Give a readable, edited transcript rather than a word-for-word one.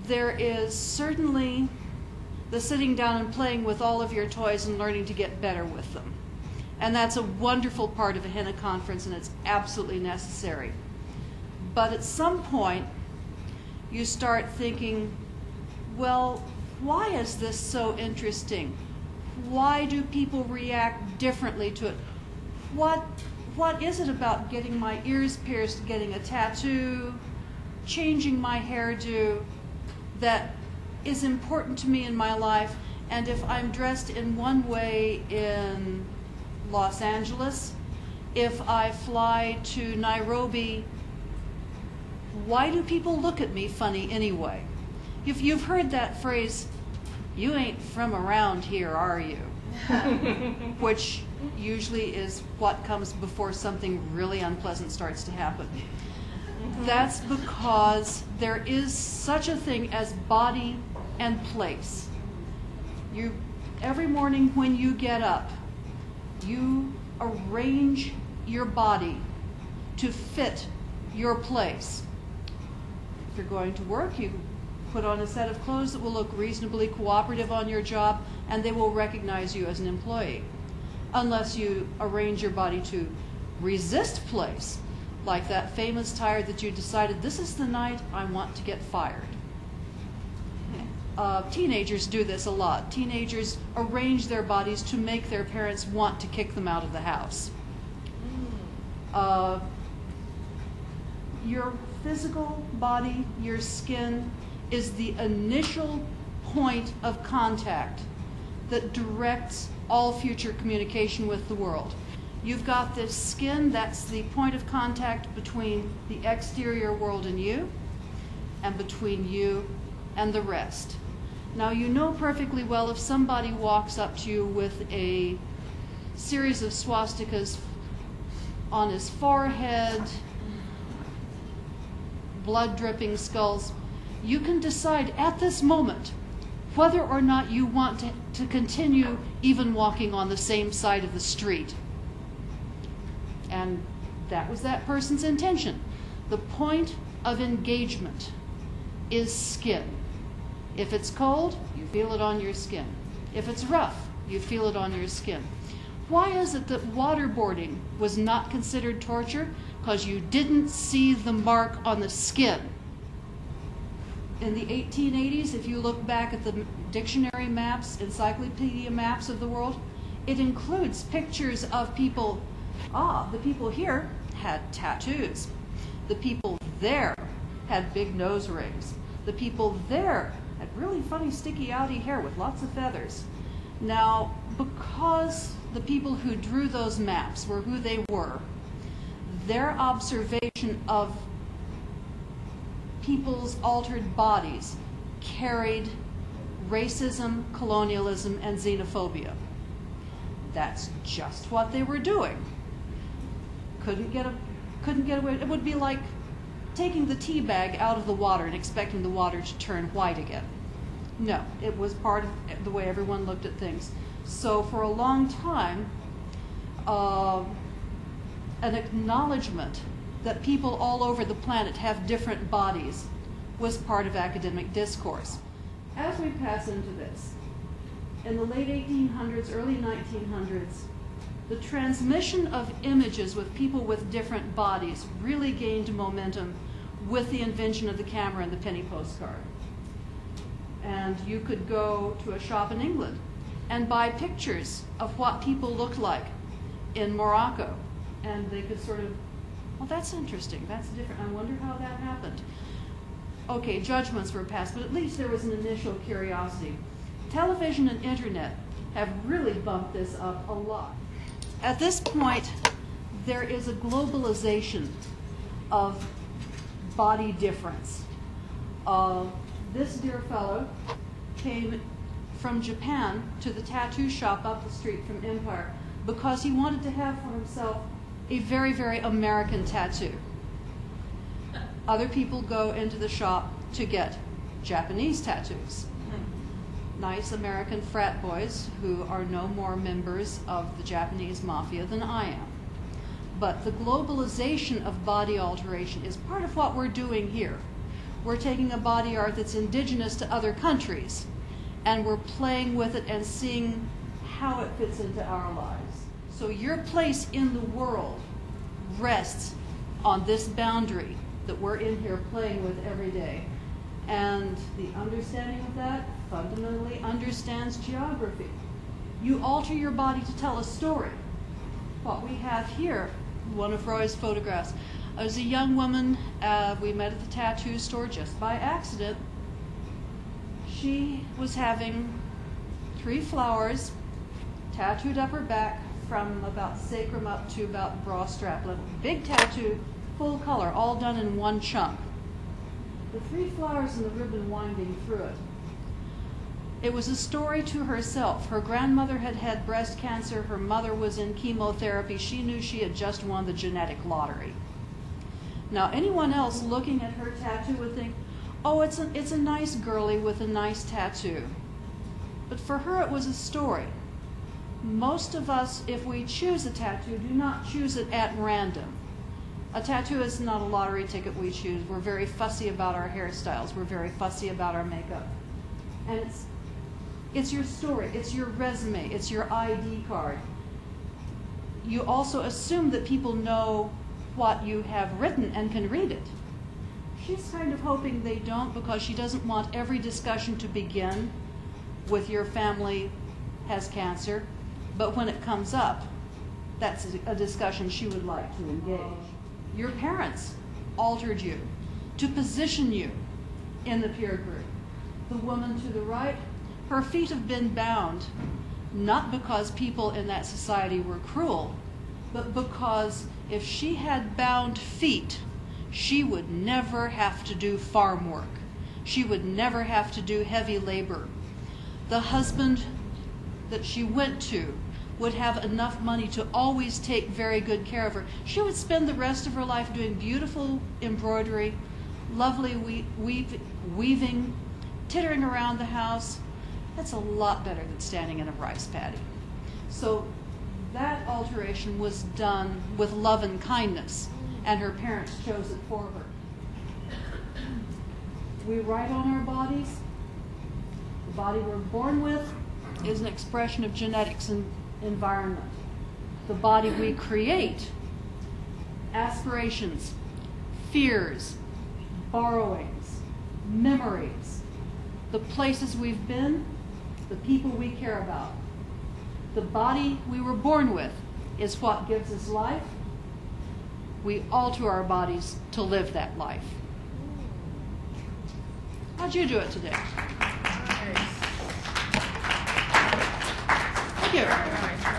there is certainly the sitting down and playing with all of your toys and learning to get better with them. And that's a wonderful part of a Henna conference, and it's absolutely necessary. But at some point, you start thinking, well, why is this so interesting? Why do people react differently to it? What is it about getting my ears pierced, getting a tattoo, changing my hairdo that is important to me in my life? And if I'm dressed in one way in Los Angeles, if I fly to Nairobi, why do people look at me funny anyway? If you've heard that phrase, "You ain't from around here, are you?" which usually is what comes before something really unpleasant starts to happen. That's because there is such a thing as body and place. Every morning when you get up, you arrange your body to fit your place. If you're going to work, you put on a set of clothes that will look reasonably cooperative on your job, and they will recognize you as an employee. Unless you arrange your body to resist place, like that famous tire that you decided, this is the night I want to get fired. Teenagers do this a lot. Teenagers arrange their bodies to make their parents want to kick them out of the house. Your physical body, your skin, is the initial point of contact that directs all future communication with the world. You've got this skin, that's the point of contact between the exterior world and you, and between you and the rest. Now, you know perfectly well if somebody walks up to you with a series of swastikas on his forehead, blood-dripping skulls, you can decide at this moment whether or not you want to continue even walking on the same side of the street. And that was that person's intention. The point of engagement is skin. If it's cold, you feel it on your skin. If it's rough, you feel it on your skin. Why is it that waterboarding was not considered torture? Because you didn't see the mark on the skin. In the 1880s, if you look back at the dictionary maps, encyclopedia maps of the world, it includes pictures of people. The people here had tattoos. The people there had big nose rings. The people there had really funny sticky outy hair with lots of feathers. Now, because the people who drew those maps were who they were, their observation of people's altered bodies carried racism, colonialism, and xenophobia. That's just what they were doing. Couldn't get away. It would be like taking the tea bag out of the water and expecting the water to turn white again. No, it was part of the way everyone looked at things. So for a long time, an acknowledgement that people all over the planet have different bodies was part of academic discourse. As we pass into this, in the late 1800s, early 1900s, the transmission of images with people with different bodies really gained momentum with the invention of the camera and the penny postcard. And you could go to a shop in England and buy pictures of what people looked like in Morocco. And they could sort of, well, that's interesting, that's different, I wonder how that happened. Okay, judgments were passed, but at least there was an initial curiosity. Television and internet have really bumped this up a lot. At this point, there is a globalization of body difference. This dear fellow came from Japan to the tattoo shop up the street from Empire because he wanted to have for himself a very, very American tattoo. Other people go into the shop to get Japanese tattoos. Nice American frat boys who are no more members of the Japanese mafia than I am. But the globalization of body alteration is part of what we're doing here. We're taking a body art that's indigenous to other countries, and we're playing with it and seeing how it fits into our lives. So your place in the world rests on this boundary that we're in here playing with every day. And the understanding of that fundamentally understands geography. You alter your body to tell a story. What we have here, one of Roy's photographs, I was a young woman, we met at the tattoo store just by accident. She was having 3 flowers tattooed up her back from about sacrum up to about bra strap level. Big tattoo, full color, all done in one chunk. The 3 flowers and the ribbon winding through it. It was a story to herself. Her grandmother had had breast cancer. Her mother was in chemotherapy. She knew she had just won the genetic lottery. Now, anyone else looking at her tattoo would think, oh, it's a nice girlie with a nice tattoo. But for her, it was a story. Most of us, if we choose a tattoo, do not choose it at random. A tattoo is not a lottery ticket we choose. We're very fussy about our hairstyles. We're very fussy about our makeup. And it's your story. It's your resume. It's your ID card. You also assume that people know what you have written and can read it. She's kind of hoping they don't, because she doesn't want every discussion to begin with your family has cancer. But when it comes up, that's a discussion she would like to engage. Your parents altered you to position you in the peer group. The woman to the right, her feet have been bound, not because people in that society were cruel, but because if she had bound feet, she would never have to do farm work. She would never have to do heavy labor. The husband that she went to would have enough money to always take very good care of her. She would spend the rest of her life doing beautiful embroidery, lovely weaving, tittering around the house. That's a lot better than standing in a rice paddy. So that alteration was done with love and kindness, and her parents chose it for her. We write on our bodies. The body we're born with is an expression of genetics and environment. The body we create, aspirations, fears, borrowings, memories, the places we've been, the people we care about. The body we were born with is what gives us life. We alter our bodies to live that life. How'd you do it today? Thank you.